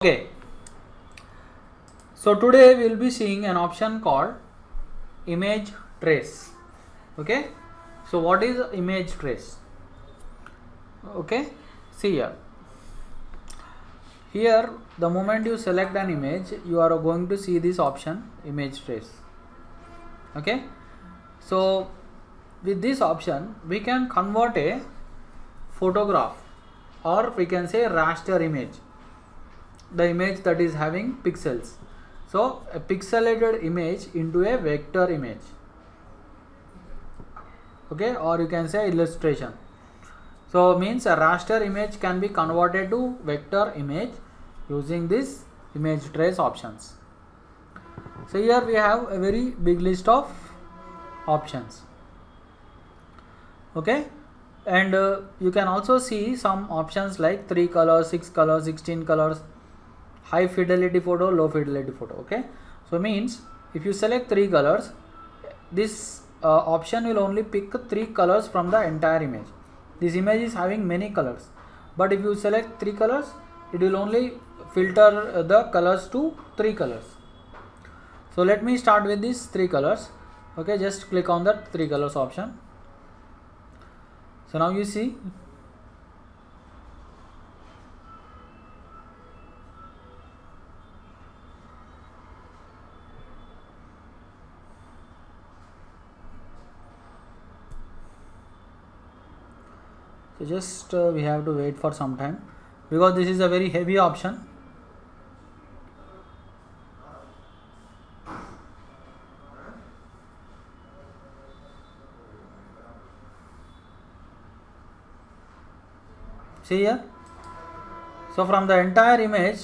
Okay, so today we will be seeing an option called image trace. Okay, so what is image trace? Okay, see here the moment you select an image, you are going to see this option image trace. Okay, so with this option we can convert a photograph, or we can say raster image, the image that is having pixels. So a pixelated image into a vector image. Okay, or you can say illustration. So means a raster image can be converted to vector image using this image trace options. So here we have a very big list of options. Okay, and you can also see some options like 3 colors, 6 colors, 16 colors, high fidelity photo, low fidelity photo. Okay, so means if you select 3 colors, this option will only pick 3 colors from the entire image. This image is having many colors, but if you select 3 colors, it will only filter the colors to 3 colors. So let me start with these 3 colors. Okay, just click on the 3 colors option. So now you see so just we have to wait for some time because this is a very heavy option. See here, so from the entire image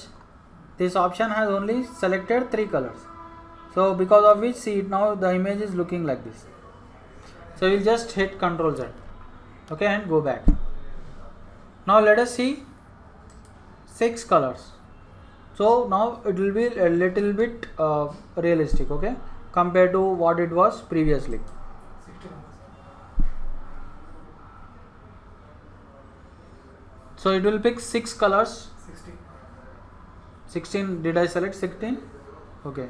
this option has only selected 3 colors, so because of which, see, now the image is looking like this. So we'll just hit Ctrl Z, okay, and go back. Now let us see 6 colors. So now it will be a little bit realistic, okay, compared to what it was previously. So it will pick 6 colors. 16. Did I select 16? Okay.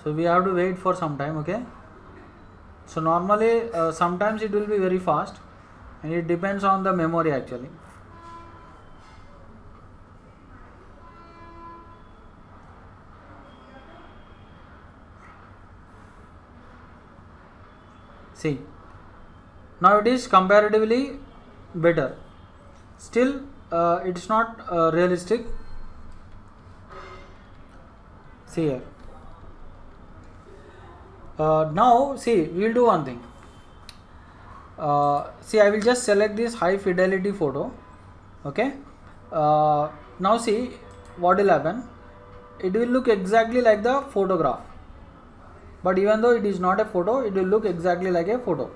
So we have to wait for some time, okay. So normally sometimes it will be very fast, and it depends on the memory actually. See, now it is comparatively better. Still it's not realistic. See here. Now see, we will do one thing. See, I will just select this high fidelity photo. Okay, now see what will happen. It will look exactly like the photograph, but even though it is not a photo, it will look exactly like a photo.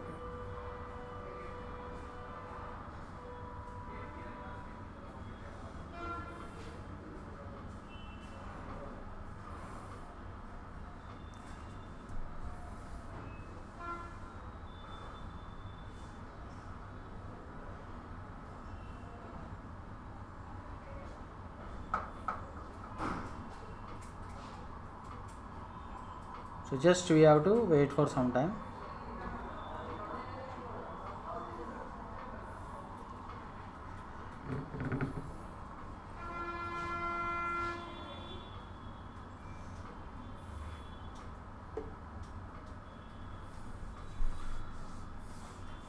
So just we have to wait for some time.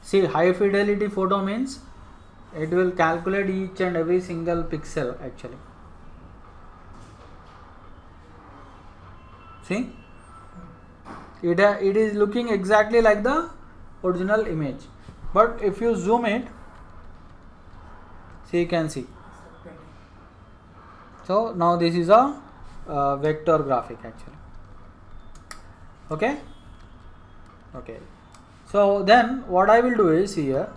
See, high fidelity photo means it will calculate each and every single pixel actually. See, it is looking exactly like the original image, but if you zoom it, see, you can see. So now this is a vector graphic actually. Okay, okay. So then what I will do is, here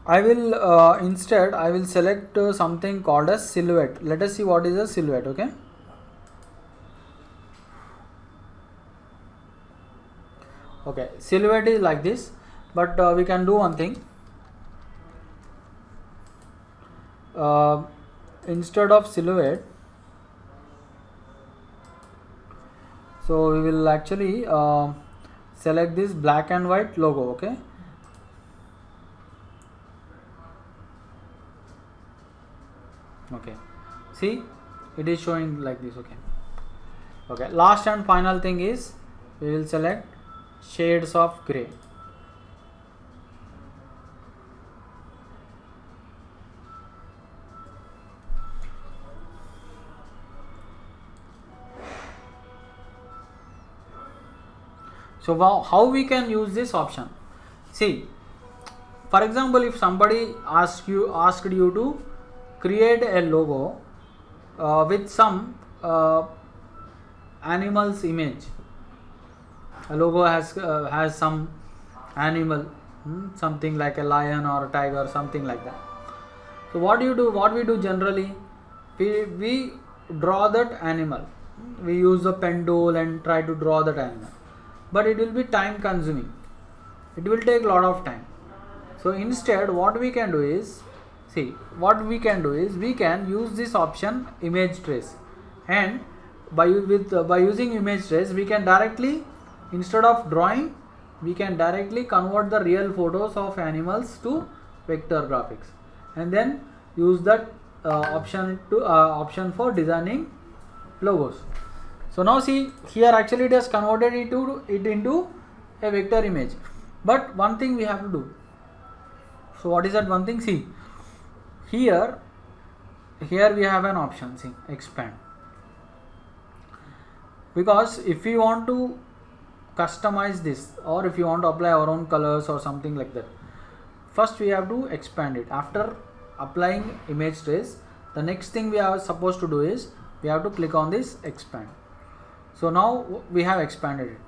I will instead I will select something called as silhouette. Let us see what is a silhouette. Okay, okay, silhouette is like this. but we can do one thing. Instead of silhouette, so we will actually select this black and white logo. Okay, okay, see, it is showing like this. Okay, last and final thing is we will select shades of gray. So how we can use this option? See, for example, if somebody asked you to create a logo with some animal's image. A logo has some animal, something like a lion or a tiger, something like that. So what we do generally, we draw that animal. We use the pen tool and try to draw that animal, but it will be time consuming. It will take a lot of time. So instead, what we can do is, we can use this option image trace, and by using image trace, we can directly, instead of drawing, we can directly convert the real photos of animals to vector graphics, and then use that option for designing logos. So now see, here actually it has converted it into a vector image, but one thing we have to do. So what is that one thing? See, here we have an option, see, expand. Because if we want to customize this, or if you want to apply our own colors or something like that, first we have to expand it. After applying image trace, the next thing we are supposed to do is we have to click on this expand. So now we have expanded it,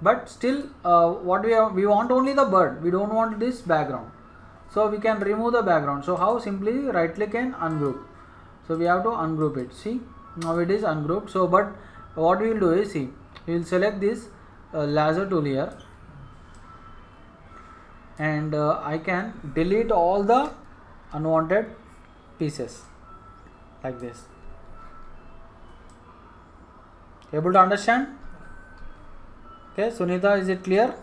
but still what we want only the bird, we don't want this background. So we can remove the background. So how? Simply right click and ungroup. So we have to ungroup it. See, now it is ungrouped. So but what we will do is, see, we will select this laser tool here, and I can delete all the unwanted pieces like this. Able to understand? Okay, Sunita, is it clear?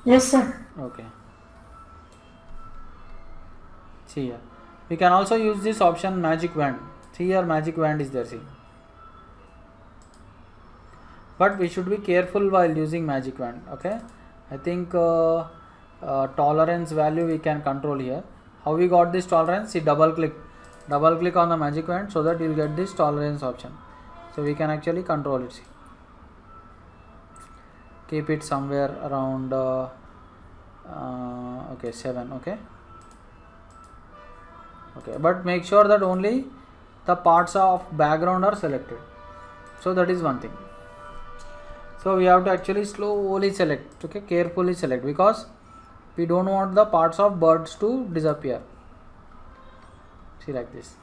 Yes, sir. Okay. See here, we can also use this option magic wand. See here, magic wand is there, see. But we should be careful while using magic wand. Okay, I think tolerance value we can control here. How we got this tolerance? See, double click on the magic wand, so that you will get this tolerance option. So we can actually control it. See, keep it somewhere around okay, 7. Okay, but make sure that only the parts of background are selected. So that is one thing. So we have to actually slowly select, okay, carefully select, because we don't want the parts of birds to disappear. See, like this.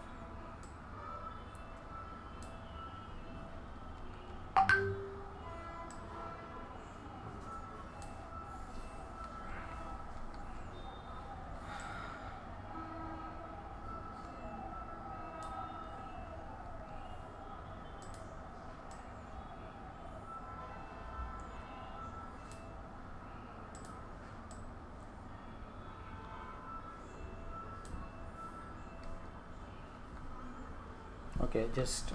Okay, just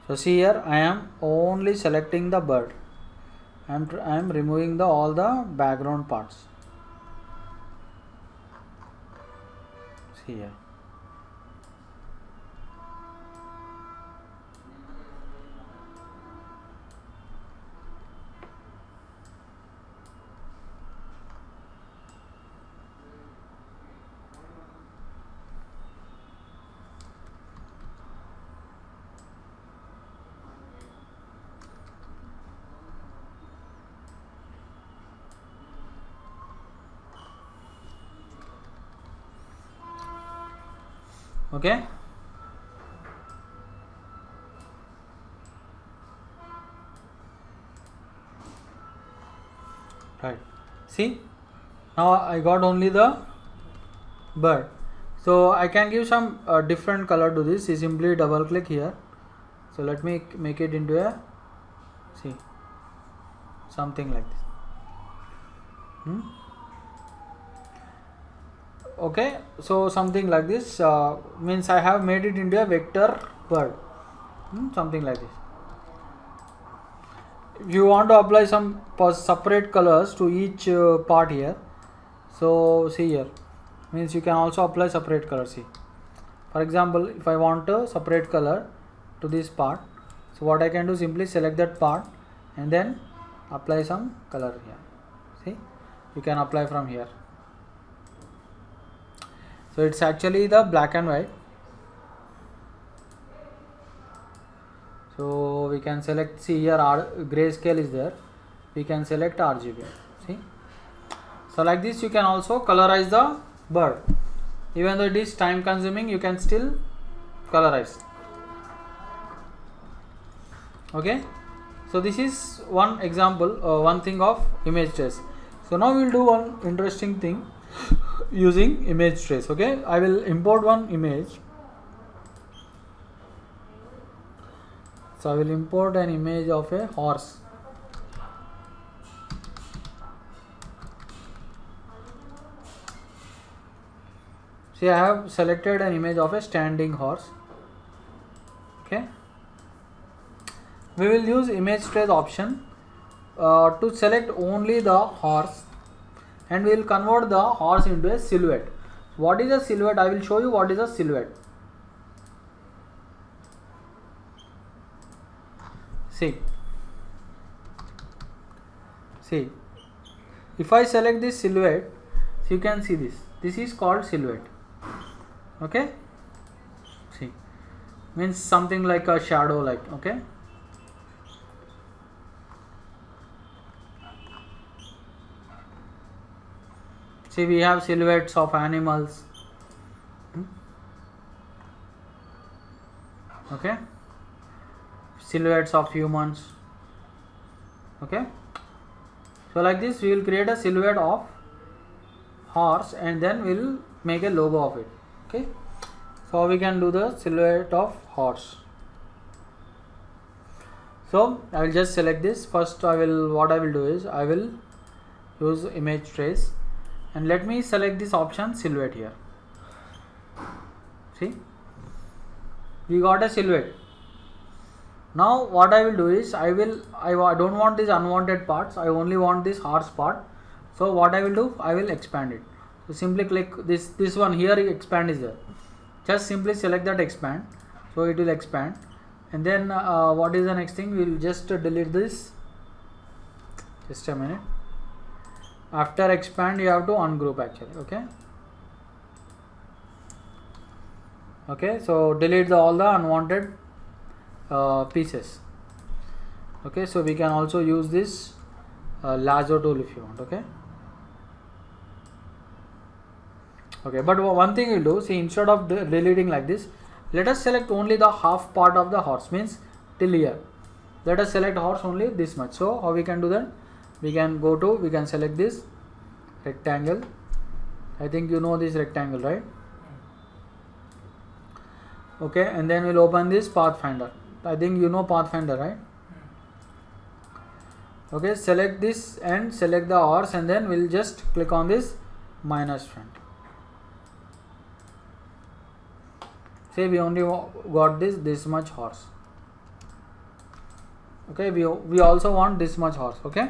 so see here, I am only selecting the bird. I am removing all the background parts. See here. Okay. Right. See, now I got only the bird. So I can give some different color to this. You simply double click here. So let me make it into a, see, something like this. Okay, so something like this means I have made it into a vector bird. Something like this. If you want to apply some separate colors to each part here, so see here, means you can also apply separate color. See, for example, if I want a separate color to this part, so what I can do, simply select that part and then apply some color here. See, you can apply from here. So it's actually the black and white. So we can select, see here grayscale is there, we can select RGB. See, so like this you can also colorize the bird. Even though it is time consuming, you can still colorize. Okay, so this is one example, one thing of image trace. So now we will do one interesting thing using image trace. Okay, I will import one image. So I will import an image of a horse. See, I have selected an image of a standing horse. Okay, we will use image trace option to select only the horse, and we will convert the horse into a silhouette. What is a silhouette? I will show you what is a silhouette. See, if I select this silhouette, so you can see this is called silhouette. Okay, see, means something like a shadow, like, okay. See, we have silhouettes of animals. Okay, silhouettes of humans. Okay, so like this we will create a silhouette of horse and then we will make a logo of it. Okay, so we can do the silhouette of horse. So I will just select this. First what I will do is I will use image trace and let me select this option silhouette here. See, we got a silhouette. Now what I will do is I don't want these unwanted parts, I only want this horse part. So what I will do, I will expand it. So simply click this one here, expand is there. Just simply select that expand, so it will expand. And then what is the next thing, we will just delete this. Just a minute. After expand you have to ungroup actually. Okay, so delete all the unwanted pieces. Okay, so we can also use this lasso tool if you want. Okay, but one thing we'll do, see, instead of deleting like this, let us select only the half part of the horse, means till here. Let us select horse only this much. So how we can do that, we can select this rectangle. I think you know this rectangle, right? Okay, and then we'll open this Pathfinder. I think you know Pathfinder, right? Okay, select this and select the horse, and then we'll just click on this minus front. Say we only got this much horse. Okay, we also want this much horse. Okay,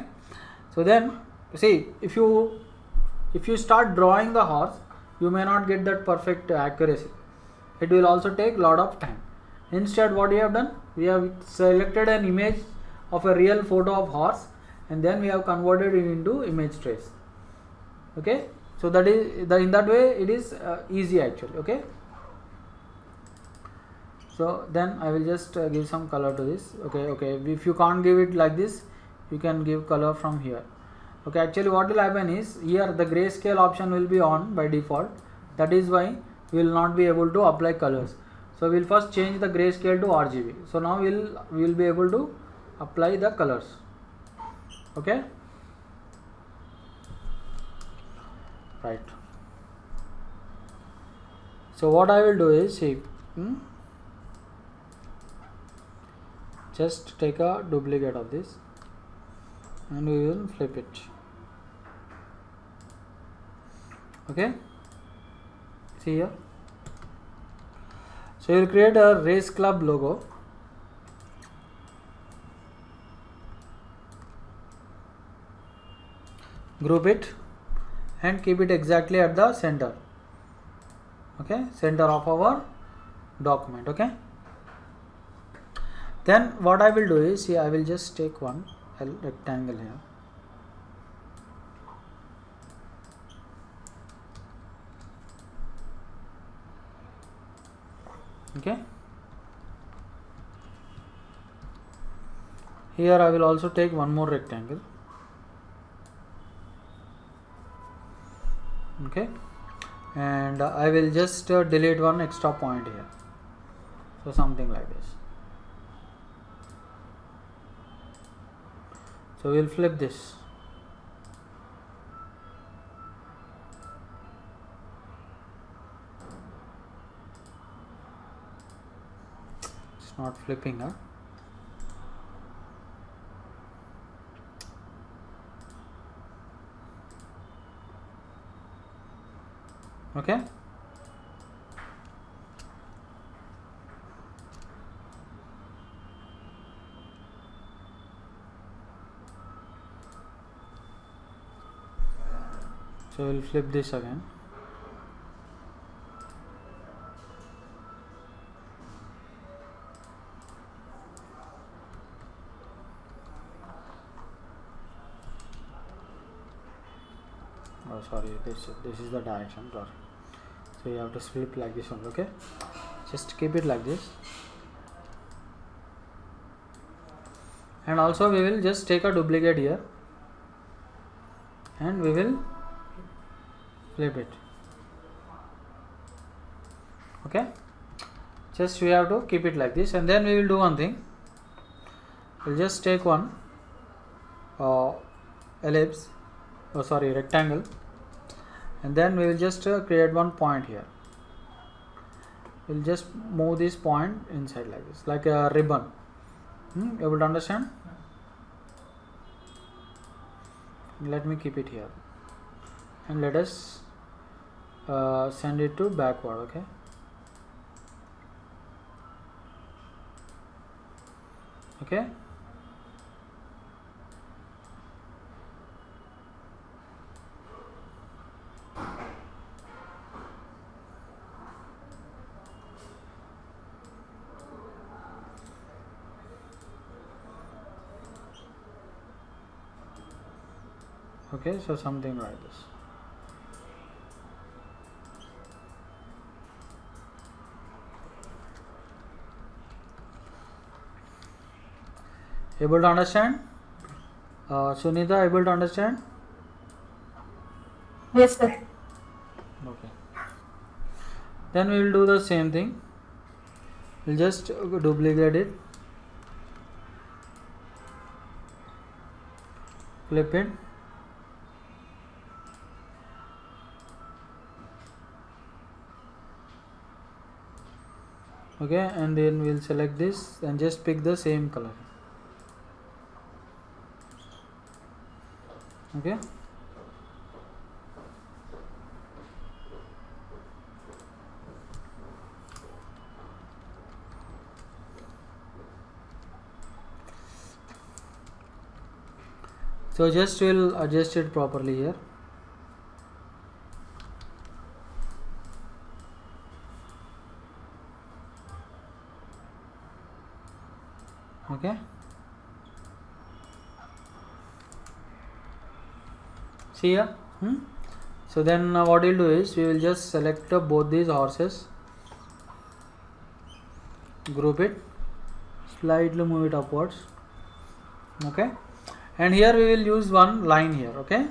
so then see, if you start drawing the horse, you may not get that perfect accuracy. It will also take lot of time. Instead, what we have done, we have selected an image of a real photo of horse and then we have converted it into image trace. Okay, so that is in that way it is easy actually. Okay, so then I will just give some color to this. Okay, if you can't give it like this, you can give color from here. Okay, actually what will happen is here the grayscale option will be on by default. That is why we will not be able to apply colors. So we'll first change the grayscale to RGB. So now we'll be able to apply the colors. Okay, right. So what I will do is, see, just take a duplicate of this and we will flip it. Okay, see here. So you will create a race club logo. Group it and keep it exactly at the center. Okay, center of our document. Okay, then what I will do is, I will just take one rectangle here. Okay, here I will also take one more rectangle. Okay, and I will just delete one extra point here. So something like this. So we'll flip this. It's not flipping, huh? Okay, so we'll flip this again. Oh sorry, this is the direction, sorry. So you have to flip like this one. Okay, just keep it like this. And also we will just take a duplicate here and we will flip it. Okay, just we have to keep it like this, and then we will do one thing. We'll just take one ellipse, oh sorry, rectangle, and then we will just create one point here. We'll just move this point inside like this, like a ribbon. Able to understand? Let me keep it here and let us send it to backward. Okay, okay, okay, so something like this. Able to understand? Sunita, able to understand? Yes, sir. Okay, then we will do the same thing. We'll just duplicate it, flip it, okay, and then we'll select this and just pick the same color. Okay, so just we'll adjust it properly here. Okay, see here. So then what we'll do is, we will just select both these horses, group it, slightly move it upwards. Okay, and here we will use one line here. Okay,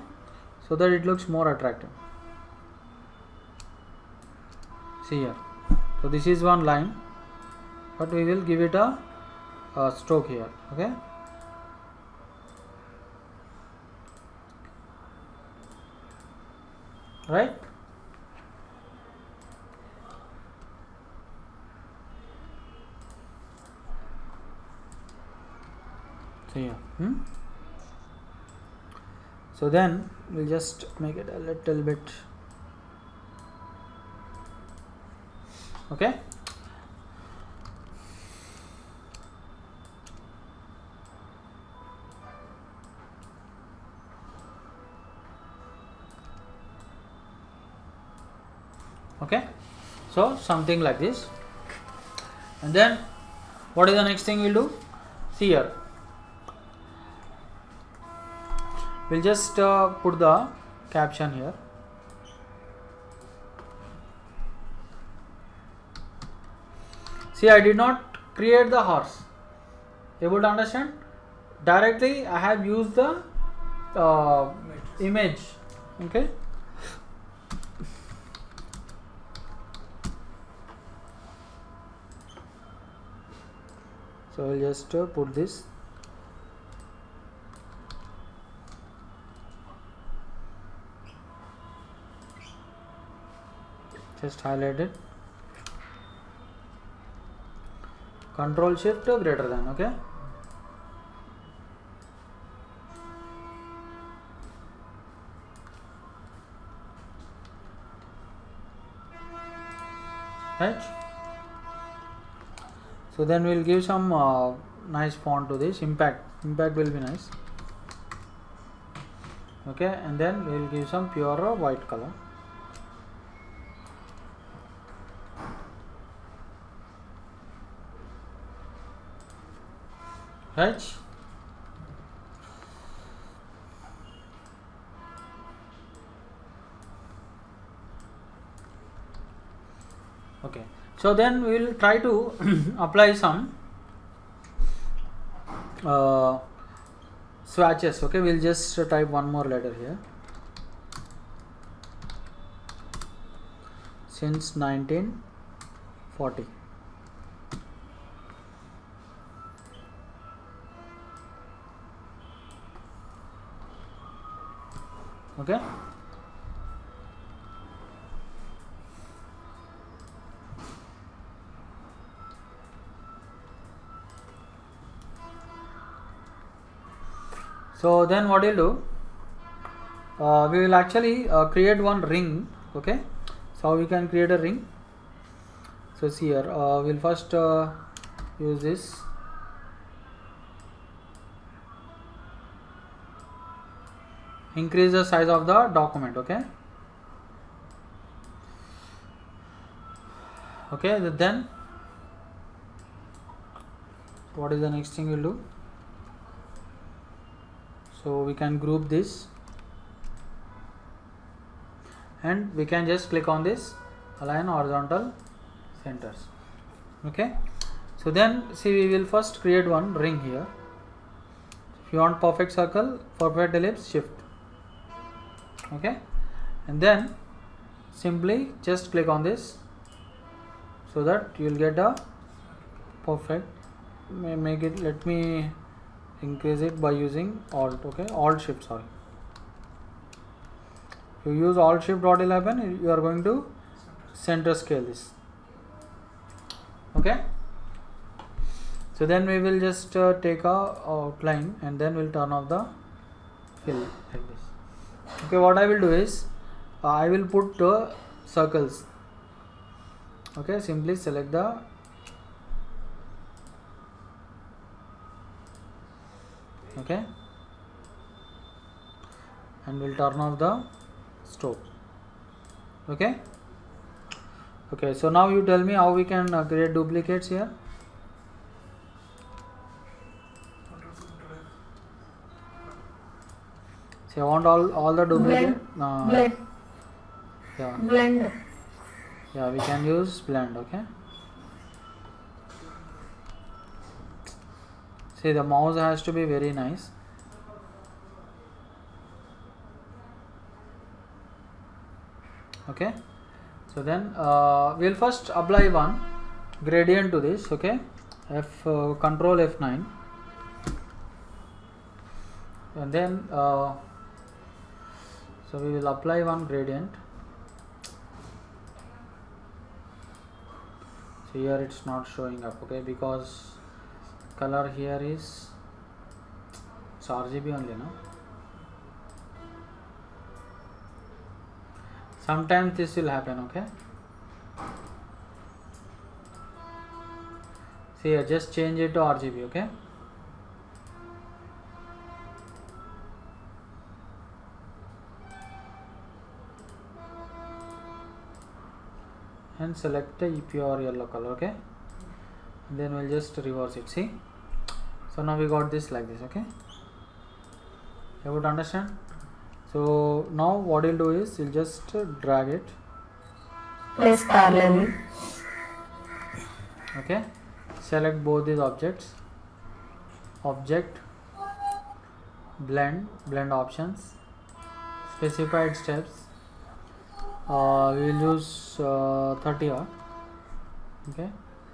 so that it looks more attractive. See here. So this is one line, but we will give it a stroke here. Okay. Right. See here. So then we'll just make it a little bit. Okay. Okay. So something like this. And then what is the next thing we'll do? See here. We'll just put the caption here. See, I did not create the horse. Able to understand? Directly I have used the image. Okay. So I'll just put this. Just highlight it. Control Shift greater than. Okay. Right. So then we'll give some nice font to this. Impact will be nice. Okay, and then we'll give some pure white color. Right. Okay, so then we will try to apply some swatches. Okay, we'll just type one more letter here. Since 1940. Okay. So then what we'll do, we will actually create one ring. Okay, so we can create a ring. So see here, we'll first use this. Increase the size of the document. Okay. Okay, then what is the next thing we'll do? So we can group this and we can just click on this align horizontal centers. Okay, so then see, we will first create one ring here. If you want perfect circle, perfect ellipse, shift. Okay, and then simply just click on this so that you will get a perfect. Make it, let me increase it by using alt. Okay, alt shift, sorry. If you use alt shift dot 11, you are going to center scale this. Okay, so then we will just take a outline and then we'll turn off the fill like this. Okay, what I will do is I will put circles. Okay, simply select the okay, and we'll turn off the stroke. Okay. Okay, so now you tell me how we can create duplicates here. So I want all the duplicate. Blend. Yeah. Blend. Yeah, we can use blend. Okay. See, the mouse has to be very nice. Okay. So then we'll first apply one gradient to this. Okay, control F9, and then so we will apply one gradient. So here it's not showing up, okay, because color here is it's RGB only, no? Sometimes this will happen, okay. See here, just change it to RGB, okay. And select the pure yellow color, okay. And then we'll just reverse it. See, so now we got this like this, okay. You would understand. So now what we'll do is we'll just drag it, place parallel, okay. Select both these objects, object, blend options, specified steps. We will use 30 odd, okay.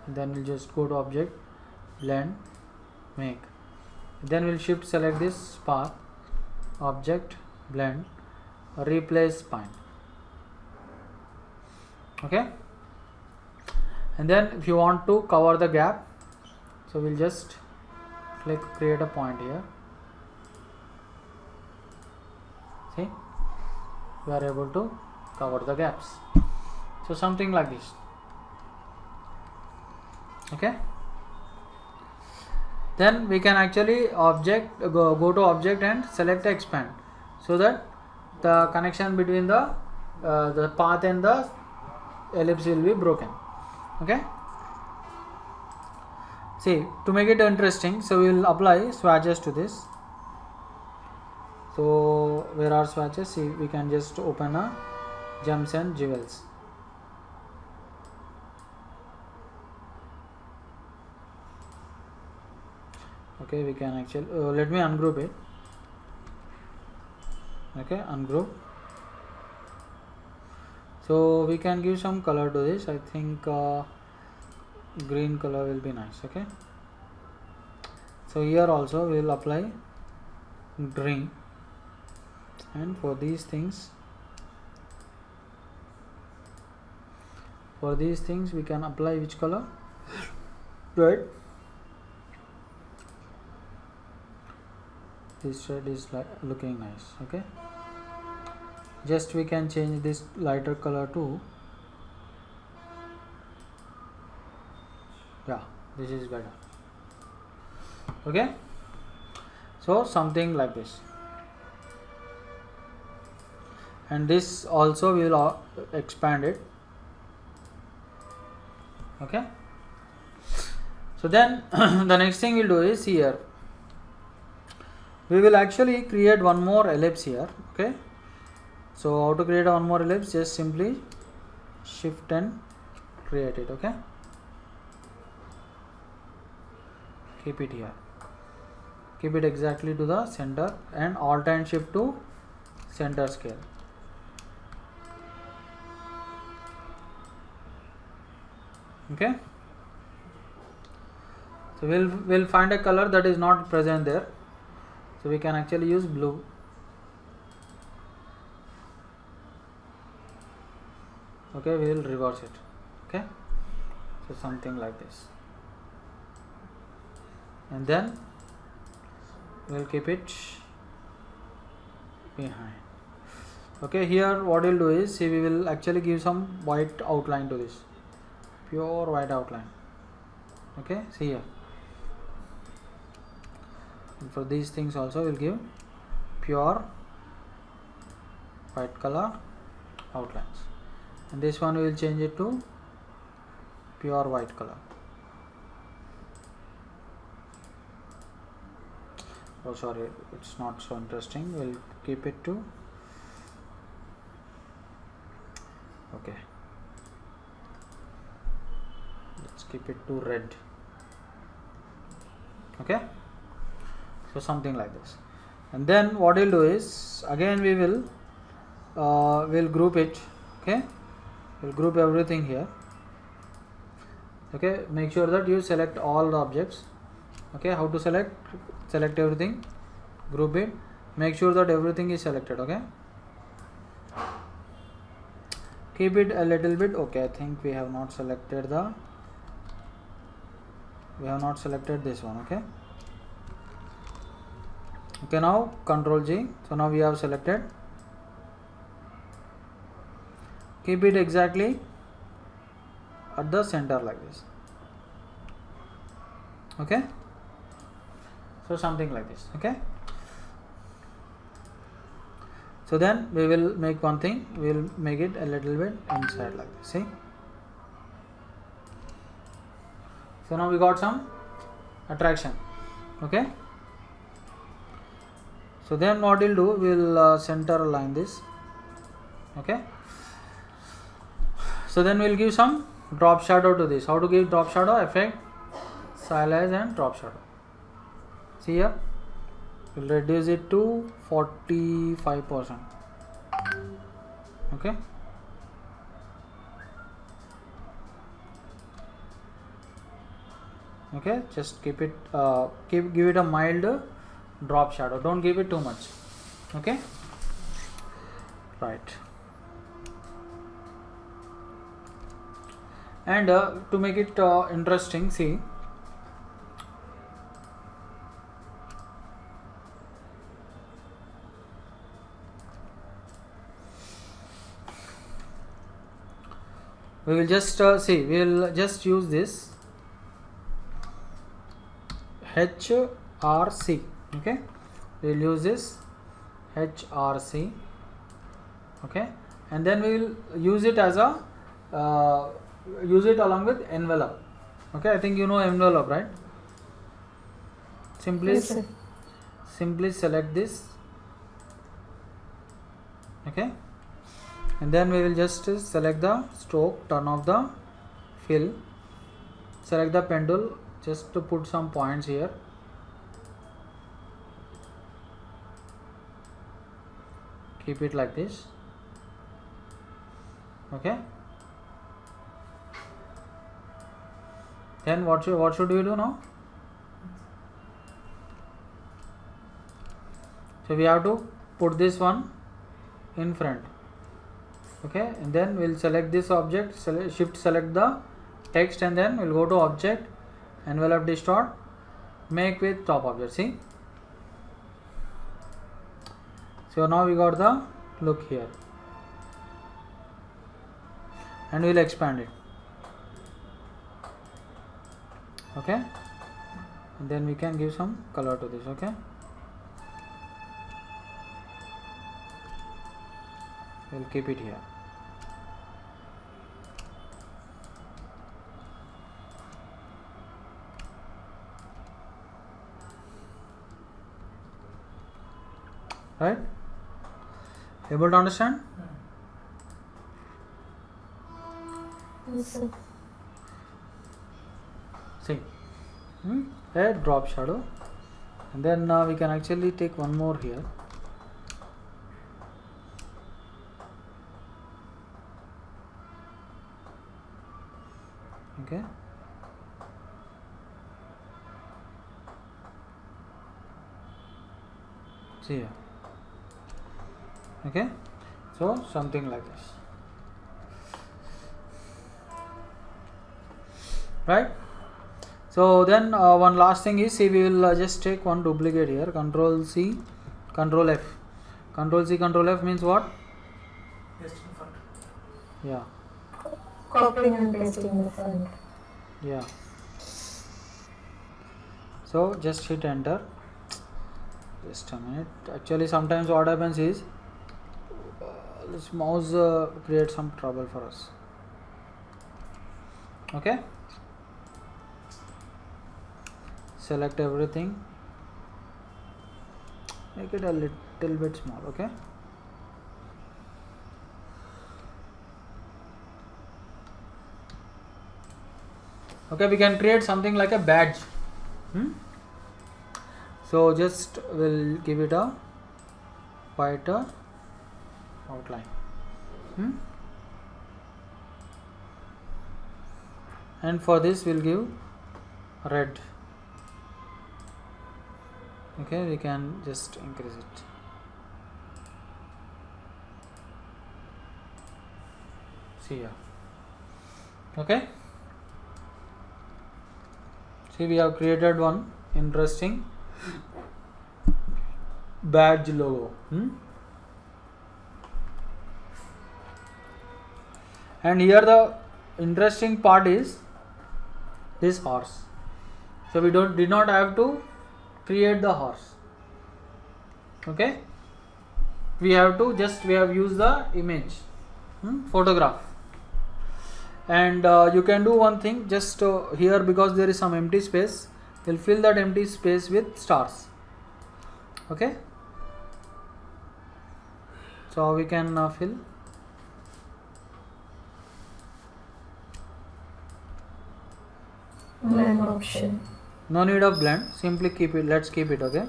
Then we'll just go to object, blend, make. Then we'll shift select this path, object, blend, replace spine, okay. And then if you want to cover the gap, so we'll just click create a point here. See, we are able to cover the gaps. So something like this, okay. Then we can actually go to object and select expand, so that the connection between the path and the ellipse will be broken, okay. See, to make it interesting, so we will apply swatches to this. So where are swatches? See, we can just open a gems and jewels. Okay, we can actually let me ungroup it. Okay, ungroup. So we can give some color to this. I think green color will be nice, okay. So here also we will apply green, and for these things we can apply which color, right? This red is looking nice, okay. Just we can change this lighter color to, yeah, this is better, okay. So something like this, and this also we will expand it, okay. So then the next thing we'll do is here we will actually create one more ellipse here, okay. So how to create one more ellipse? Just simply shift and create it, okay. Keep it here, keep it exactly to the center, and alt and shift to center scale, okay. So we'll find a color that is not present there, so we can actually use blue, okay. We will reverse it, okay. So something like this, and then we'll keep it behind, okay. Here what we'll do is, see, we will actually give some white outline to this, pure white outline, okay. See here, and for these things also we'll give pure white color outlines, and this one we will change it to pure white color. Oh sorry, it's not so interesting. We'll keep it to, okay, let's keep it to red, okay. So something like this, and then what we'll do is again we will we'll group it, okay. we'll group everything here. Okay, make sure that you select all the objects. Okay, how to select everything, group it, make sure that everything is selected. Okay, keep it a little bit. Okay, I think we have not selected this one. Okay, now Control G. So now we have selected. Keep it exactly at the center like this. Okay, so something like this. Okay, so then we will make one thing, we will make it a little bit inside like this. See, so now we got some attraction. Okay, so then what we'll do, we'll center align this. Okay, so then we'll give some drop shadow to this. How to give drop shadow? Effect, stylize and drop shadow. See here, we'll reduce it to 45%. Okay, okay, just keep it give it a mild drop shadow, don't give it too much. Okay, right. And to make it interesting, see, we will just see, we will just use this HRC. Okay, we will use this HRC. Okay, and then we will use it as a use it along with envelope. Okay, I think you know envelope, right? Simply Yes, sir. simply select this. Okay, and then we will just select the stroke, turn off the fill, select the pendule, just to put some points here. Keep it like this. Okay, then what should we do now? So we have to put this one in front. Okay, and then we'll select this object, select the text, and then we'll go to object, envelope distort, make with top object. See, so now we got the look here, and we'll expand it. Okay, and then we can give some color to this. Okay, we'll keep it here. Right, able to understand? Yes, sir. See, a drop shadow, and then we can actually take one more here. Okay, see here. Okay, so something like this, right? So then one last thing is, see, we will just take one duplicate here, Control C, Control F. Control C, Control F means what? Just in front. Yeah, Copying and pasting the front. yeah. So just hit enter. Just a minute. Actually, sometimes what happens is this mouse creates some trouble for us. Okay, select everything, make it a little bit small. Okay, okay, we can create something like a badge. So just we'll give it a white outline. and for this we'll give red. Okay, we can just increase it. See here. Okay, see, we have created one interesting badge logo. And here the interesting part is this horse. So we did not have to create the horse. Okay, we have used the image, photograph. And you can do one thing, just here, because there is some empty space, we'll fill that empty space with stars. Okay, so we can fill. Blend option. No need of blend, simply keep it. Let's keep it. Okay,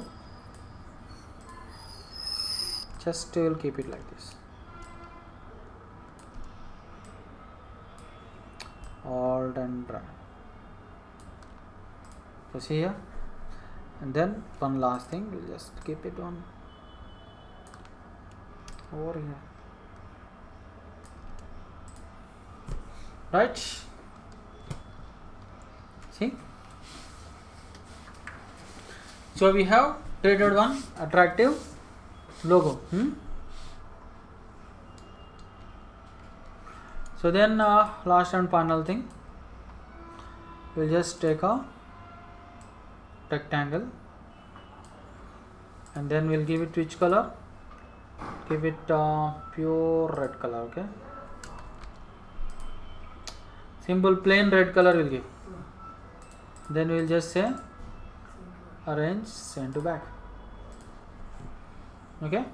just we'll keep it like this. Alt and drag. So see here, and then one last thing, we'll just keep it on over here, right? See, so we have created one attractive logo. So then last and final thing, we'll just take a rectangle and then we'll give it which color? Give it pure red color. Okay, simple plain red color we'll give. Then we'll just say arrange send to back. Okay,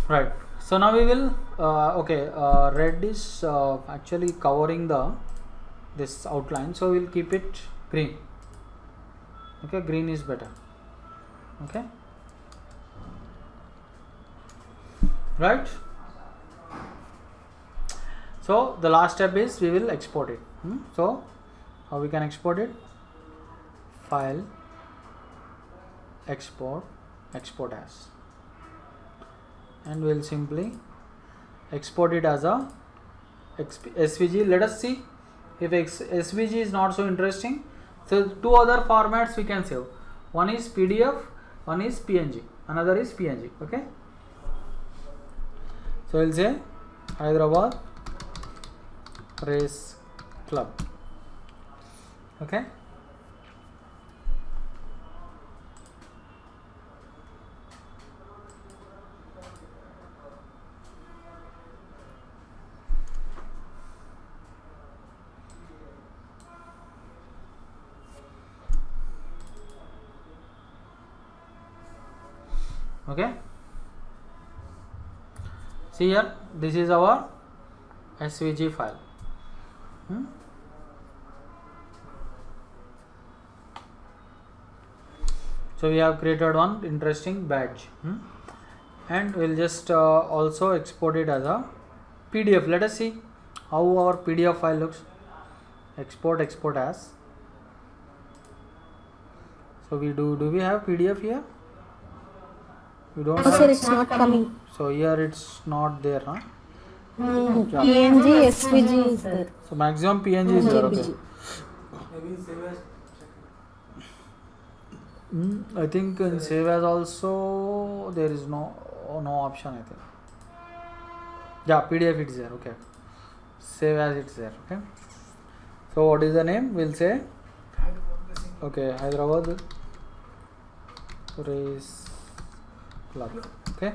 right. So now we will red is actually covering this outline, so we'll keep it green. Okay, green is better. Okay, right. So the last step is we will export it. So how we can export it? File, export as, and we'll simply export it as a SVG. Let us see if SVG is not so interesting. So two other formats we can save. One is PDF, one is PNG, another is PNG. Okay, so we'll say Hyderabad Race Club. Okay, okay, see here, this is our SVG file. So we have created one interesting badge, and we'll just also export it as a PDF. Let us see how our PDF file looks. Export as. So we do we have PDF here? We don't No, have. sir, it's not coming. So here it's not there, huh? PNG, SVG is there. So maximum PNG is there. Okay. Maybe save as. I think in save as also there is no option, I think. Yeah, PDF it's there. Okay, save as it's there. Okay, so what is the name? We'll say okay, Hyderabad Race Club. Okay,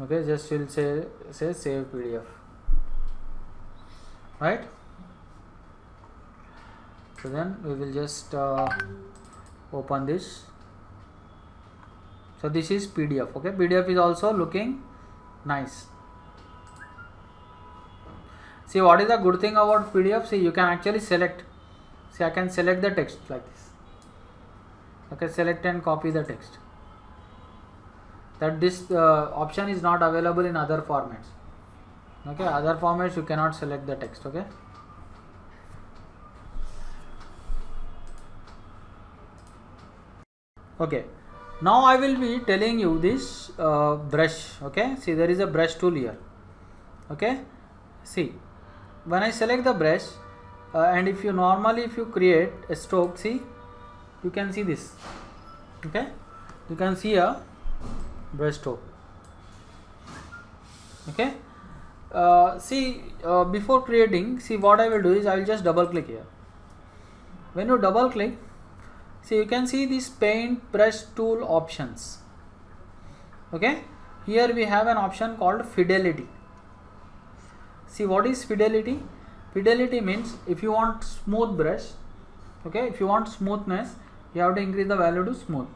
okay, just we'll say save PDF, right? So then we will just open this. So this is PDF. Okay, PDF is also looking nice. See, what is the good thing about PDF? See, you can actually select. See, I can select the text like this. Okay, select and copy the text. That this option is not available in other formats. Okay, other formats you cannot select the text. Okay. Okay, now I will be telling you this brush. Okay, see there is a brush tool here. Okay, see when I select the brush and if you create a stroke, see you can see this. Okay, you can see a brush stroke. Okay, before creating, see what I will do is I will just double click here. When you double click, see you can see these paint brush tool options. Okay, here we have an option called fidelity. See what is fidelity? Fidelity means if you want smooth brush, okay, if you want smoothness, you have to increase the value to smooth.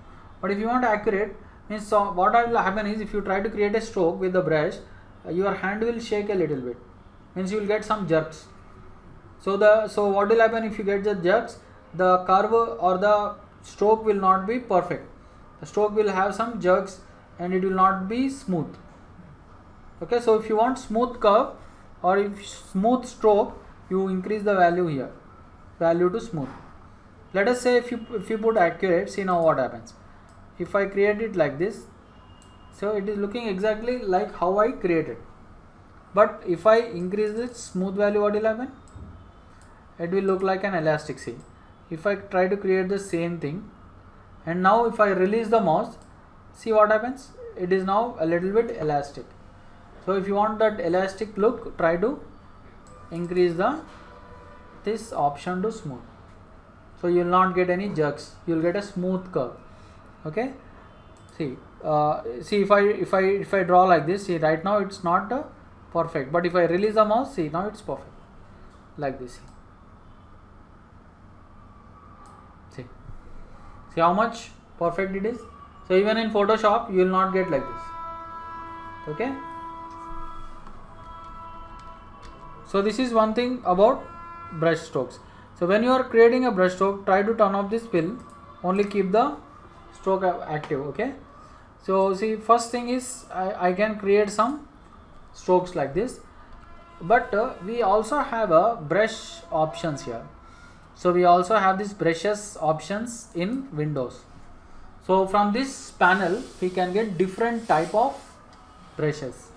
But if you want accurate, means so what will happen is if you try to create a stroke with the brush, your hand will shake a little bit. Means you will get some jerks. So what will happen if you get the jerks? The curve or the stroke will not be perfect. The stroke will have some jerks and it will not be smooth. Okay, so if you want smooth curve or if smooth stroke, you increase the value here, value to smooth. Let us say if you put accurate, see now what happens. If I create it like this, so it is looking exactly like how I created. But if I increase this smooth value, what will happen? It will look like an elastic. See, if I try to create the same thing, and now if I release the mouse, see what happens? It is now a little bit elastic. So if you want that elastic look, try to increase this option to smooth. So you will not get any jerks. You will get a smooth curve. Okay. See if I draw like this, see right now it's not perfect. But if I release the mouse, see now it's perfect. Like this. See how much perfect it is. So even in Photoshop, you will not get like this. Okay. So this is one thing about brush strokes. So when you are creating a brush stroke, try to turn off this fill. Only keep the stroke active. Okay. So see, first thing is I can create some strokes like this. But we also have a brush options here. So we also have this brushes options in Windows. So from this panel, we can get different type of brushes.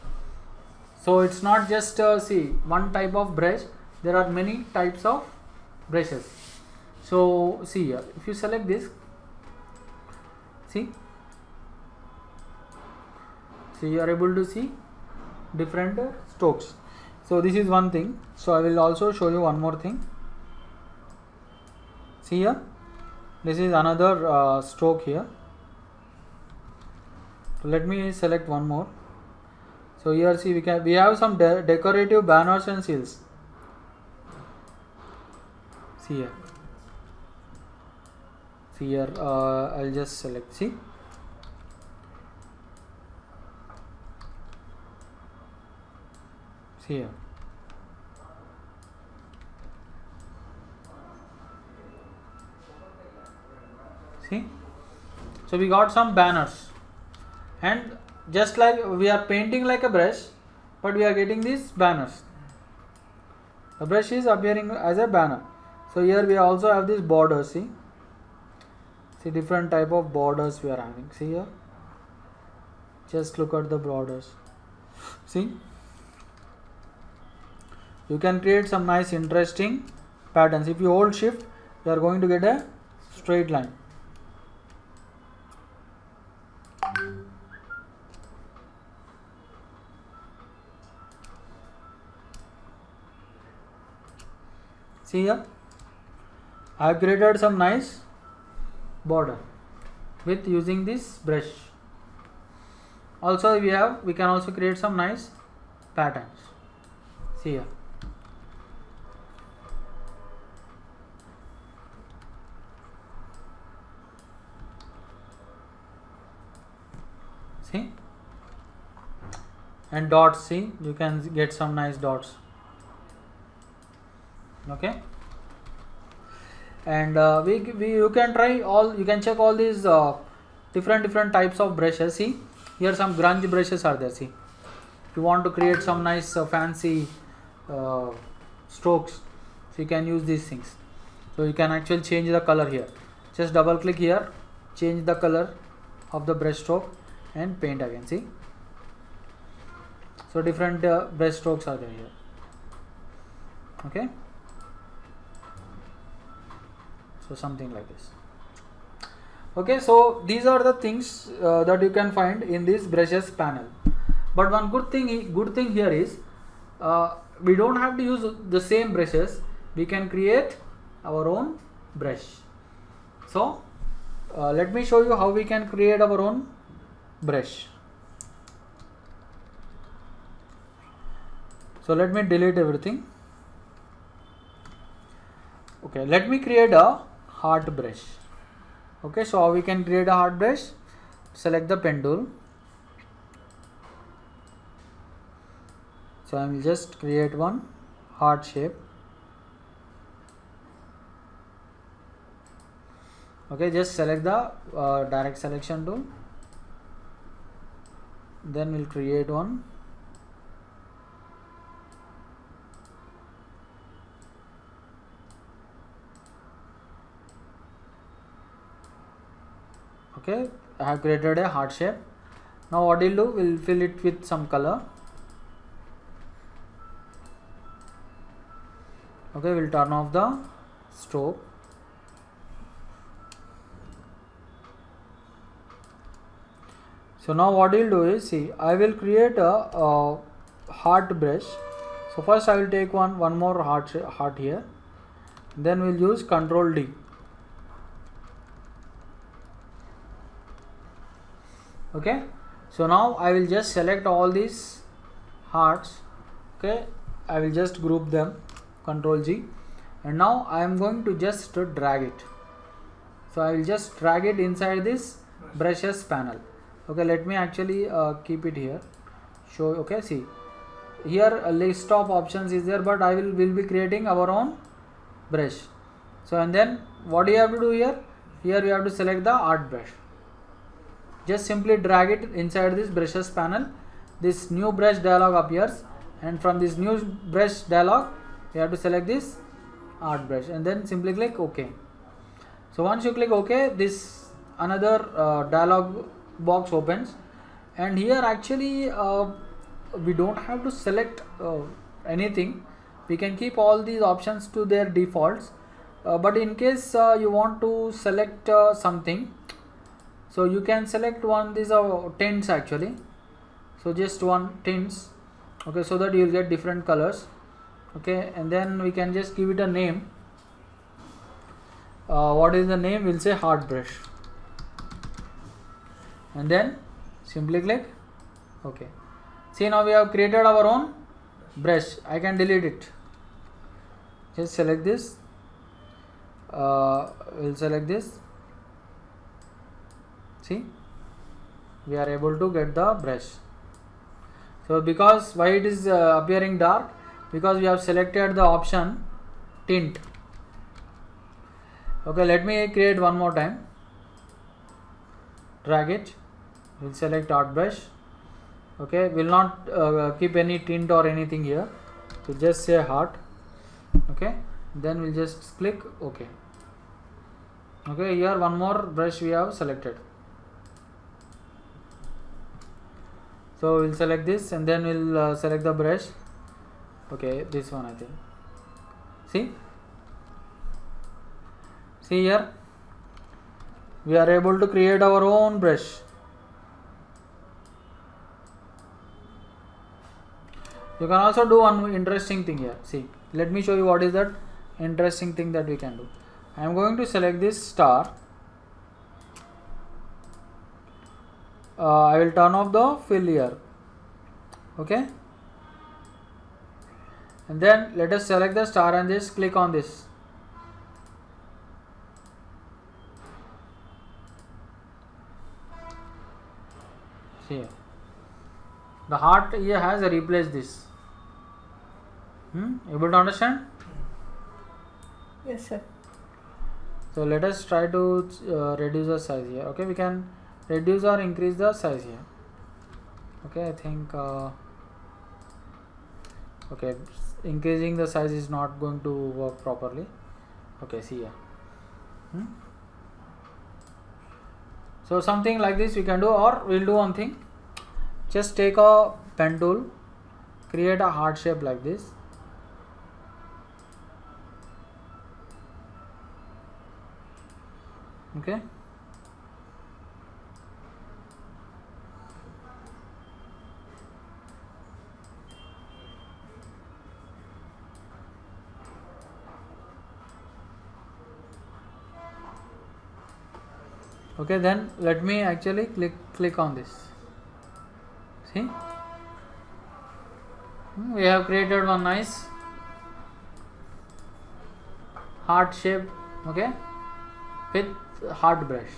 So it's not just one type of brush. There are many types of brushes. So see here, if you select this, see you are able to see different strokes. So this is one thing. So I will also show you one more thing. See here, this is another stroke here. So let me select one more. So here see we have some decorative banners and seals. See here, I'll just select. See here. See, so we got some banners, and just like we are painting like a brush, but we are getting these banners. The brush is appearing as a banner. So here we also have this borders. See different type of borders we are having. See here, just look at the borders. See, you can create some nice interesting patterns. If you hold shift, you are going to get a straight line. See here, I have created some nice border with using this brush. Also we can also create some nice patterns. See here. See, and dots. See, you can get some nice dots. Okay. and you can try all, you can check all these different types of brushes. See, here some grunge brushes are there. See, if you want to create some nice fancy strokes, so you can use these things. So you can actually change the color here. Just double click here, change the color of the brush stroke and paint again. See, so different brush strokes are there here. Okay, so something like this. Okay, so these are the things that you can find in this brushes panel. But one good thing here is we don't have to use the same brushes. We can create our own brush. So let me show you how we can create our own brush. So let me delete everything. Okay, let me create a heart brush. Okay, so how we can create a heart brush? Select the pen tool. So I will just create one heart shape. Okay, just select the direct selection tool. Then we'll create one. Okay, I have created a heart shape. Now what we'll do, we'll fill it with some color. Okay, we'll turn off the stroke. So now what we'll do is, see, I will create a heart brush. So first I will take one more heart here. Then we'll use Ctrl D. Okay, so now I will just select all these hearts. Okay, I will just group them, Ctrl G, and now I am going to just drag it. So I will just drag it inside this brushes panel. Okay, let me actually keep it here. Show. Okay, see, here a list of options is there, but we'll be creating our own brush. So and then what do you have to do here? Here you have to select the art brush. Just simply drag it inside this brushes panel. This new brush dialog appears, and from this new brush dialog you have to select this art brush and then simply click OK. So once you click OK, this another dialog box opens, and here actually we don't have to select anything. We can keep all these options to their defaults, but in case you want to select something, so you can select one. These are tints actually, so just one tints. Okay, so that you will get different colors. Okay, and then we can just give it a name. What is the name? We'll say heart brush, and then simply click OK. See, now we have created our own brush. I can delete it. Just select this. We'll select this. See, we are able to get the brush. So because why it is appearing dark? Because we have selected the option tint. Okay, let me create one more time. Drag it. We'll select art brush. Okay, we'll not keep any tint or anything here. We'll just say heart. Okay, then we'll just click OK. Okay, here one more brush we have selected. So we'll select this and then we'll select the brush. Okay, this one I think. See here, we are able to create our own brush. You can also do one interesting thing here. See, let me show you what is that interesting thing that we can do. I am going to select this star. I will turn off the fill here. Okay, and then let us select the star and just click on this. See here, the heart here has replaced this. Able to understand? Yes, sir. So let us try to reduce the size here. Okay, we can reduce or increase the size here. Okay, I think okay, increasing the size is not going to work properly. Okay, see here. So something like this we can do, or we'll do one thing. Just take a pen tool, create a heart shape like this. Okay. Okay, then let me actually click on this. See, we have created one nice heart shape, okay, with heart brush.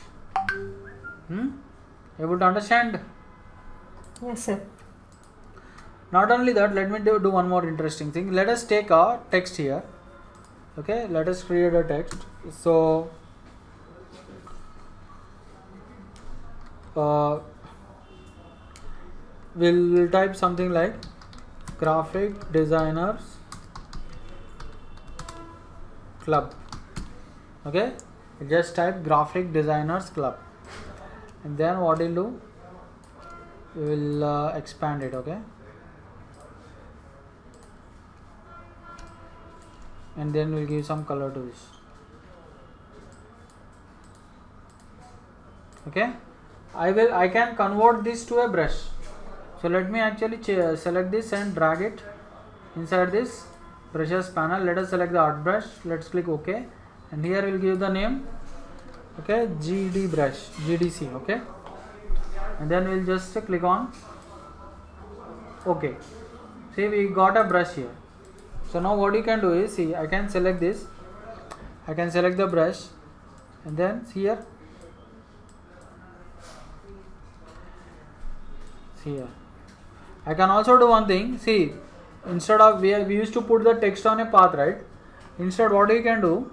Able to understand? Yes, sir. Not only that, let me do one more interesting thing. Let us take a text here. Okay, let us create a text. So we'll type something like graphic designers club. Okay, we'll just type graphic designers club, and then what we'll do, we will expand it. Okay, and then we'll give some color to this. Okay, I can convert this to a brush. So let me actually select this and drag it inside this brushes panel. Let us select the art brush. Let's click OK, and here we'll give the name, okay, GD brush, GDC. Okay, and then we'll just click on OK. See, we got a brush here. So now what you can do is, see, I can select this, I can select the brush, and then see here, I can also do one thing. See, instead of we used to put the text on a path, right? Instead, what you can do,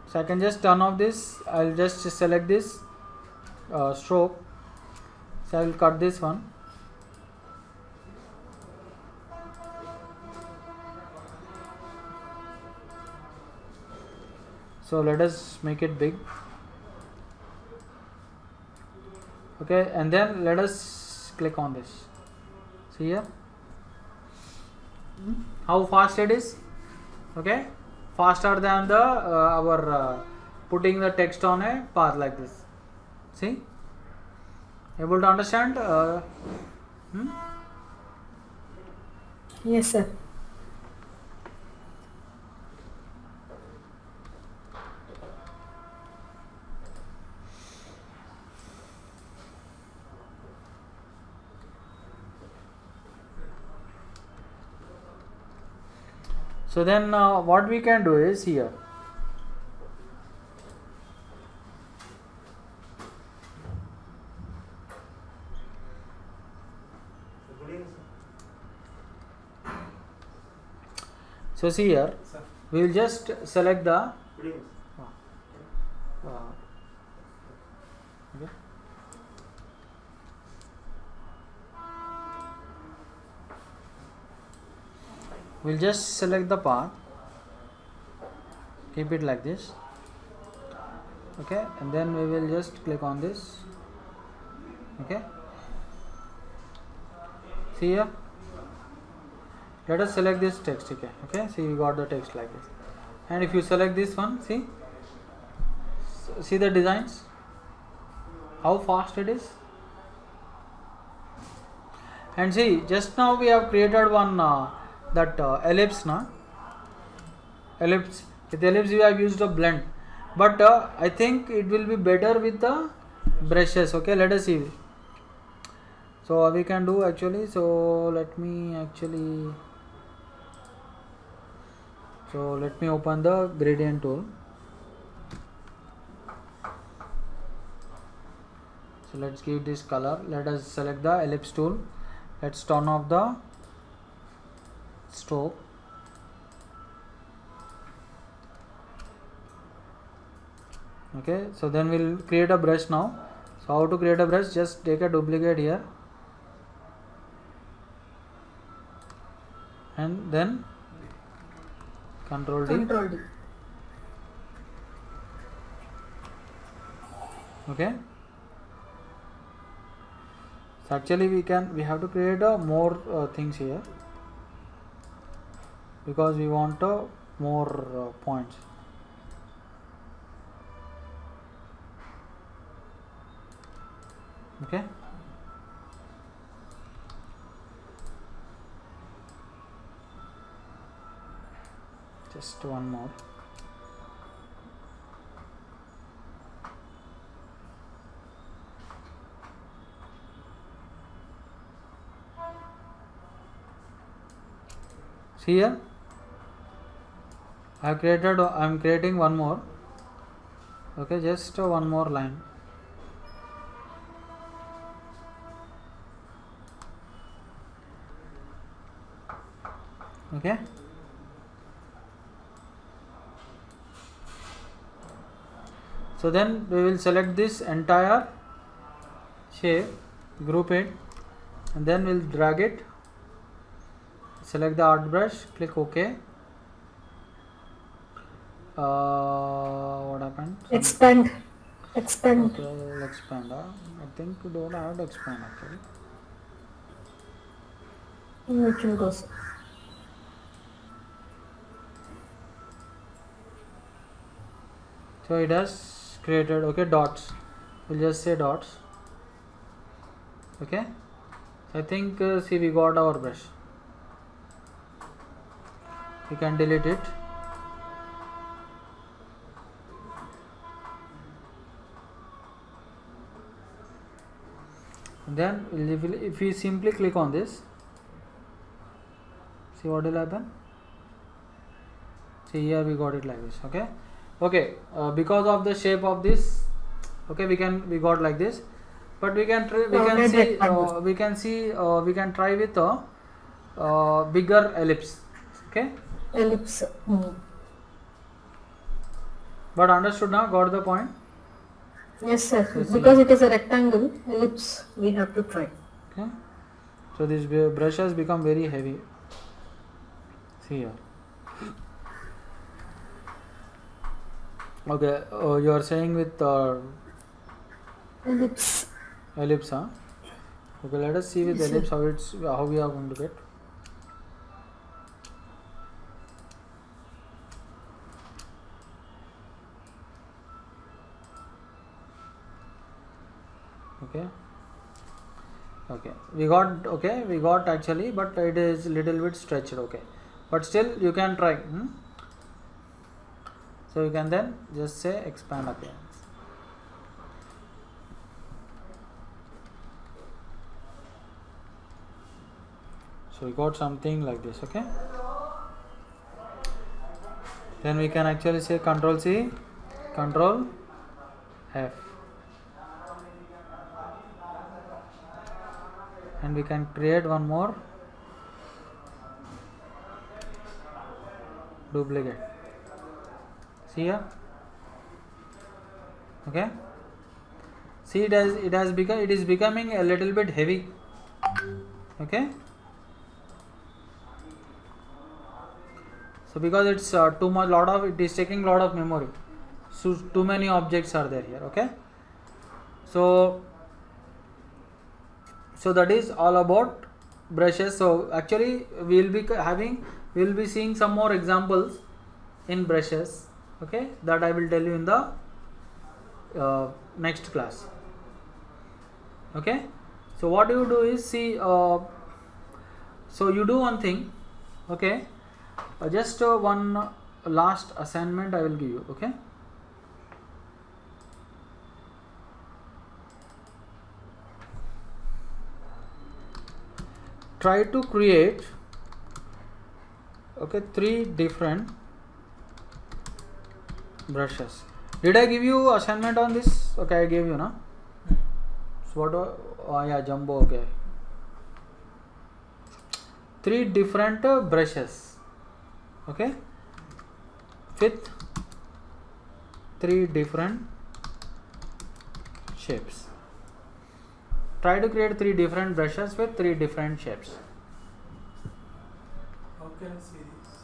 so I can just turn off this. I'll just select this stroke. So I will cut this one. So let us make it big. Okay, and then let us click on this. See here, how fast it is. Okay, faster than the our putting the text on a path like this. See, able to understand? Yes, sir. So then what we can do is here, so see here, we will just select the okay. We'll just select the path, keep it like this. Okay, and then we will just click on this. Okay, see here, let us select this text. Okay, see, we got the text like this. And if you select this one, see the designs, how fast it is. And see, just now we have created one that ellipse, ellipse. With ellipse we have used a blend, but I think it will be better with the brushes. Okay, let us see. So we can do actually, so let me open the gradient tool. So let's give this color. Let us select the ellipse tool. Let's turn off the stroke. Okay, so then we'll create a brush now. So how to create a brush? Just take a duplicate here and then Control D. Control D. Okay, so actually we have to create more things here because we want more points. Okay, just one more. See here, I am creating one more. Okay, just one more line. Okay, so then we will select this entire shape, group it, and then we'll drag it, select the art brush, click OK. What happened? Expand. Okay, I'll expand. I think you don't have to expand actually. Which one goes? So it has created, okay, dots. We'll just say dots. Okay, so I think see, we got our brush. We can delete it. And then if we simply click on this, see what will happen. See here, we got it like this. Okay, because of the shape of this, okay, we got like this, but we can try with a bigger ellipse. Okay, Ellipse. but understood now? Got the point? Yes, sir. Yes, Because it is a rectangle, ellipse, we have to try. Okay, so this brush has become very heavy. See here. Okay, you are saying with Ellipse. ellipse, huh? Okay, let us see with Yes, ellipse how we are going to get. Okay, we got actually, but it is little bit stretched. Okay, but still you can try. So you can then just say expand appearance. So we got something like this. Okay, then we can actually say Control C, Control F, and we can create one more duplicate. See here. Okay, see it is becoming a little bit heavy. Okay, so because it's too much, it is taking lot of memory, so too many objects are there here. Okay, so that is all about brushes. So actually we will be seeing some more examples in brushes. Okay, that I will tell you in the next class. Okay, so what you do is see, so you do one thing. Okay, just one last assignment I will give you. Okay, try to create 3 different brushes. Did I give you assignment on this? Okay, I gave you, na? So what? Yeah, jumbo. Okay, 3 different brushes. Okay, with 3 different shapes. Try to create 3 different brushes with 3 different shapes. How can I see this?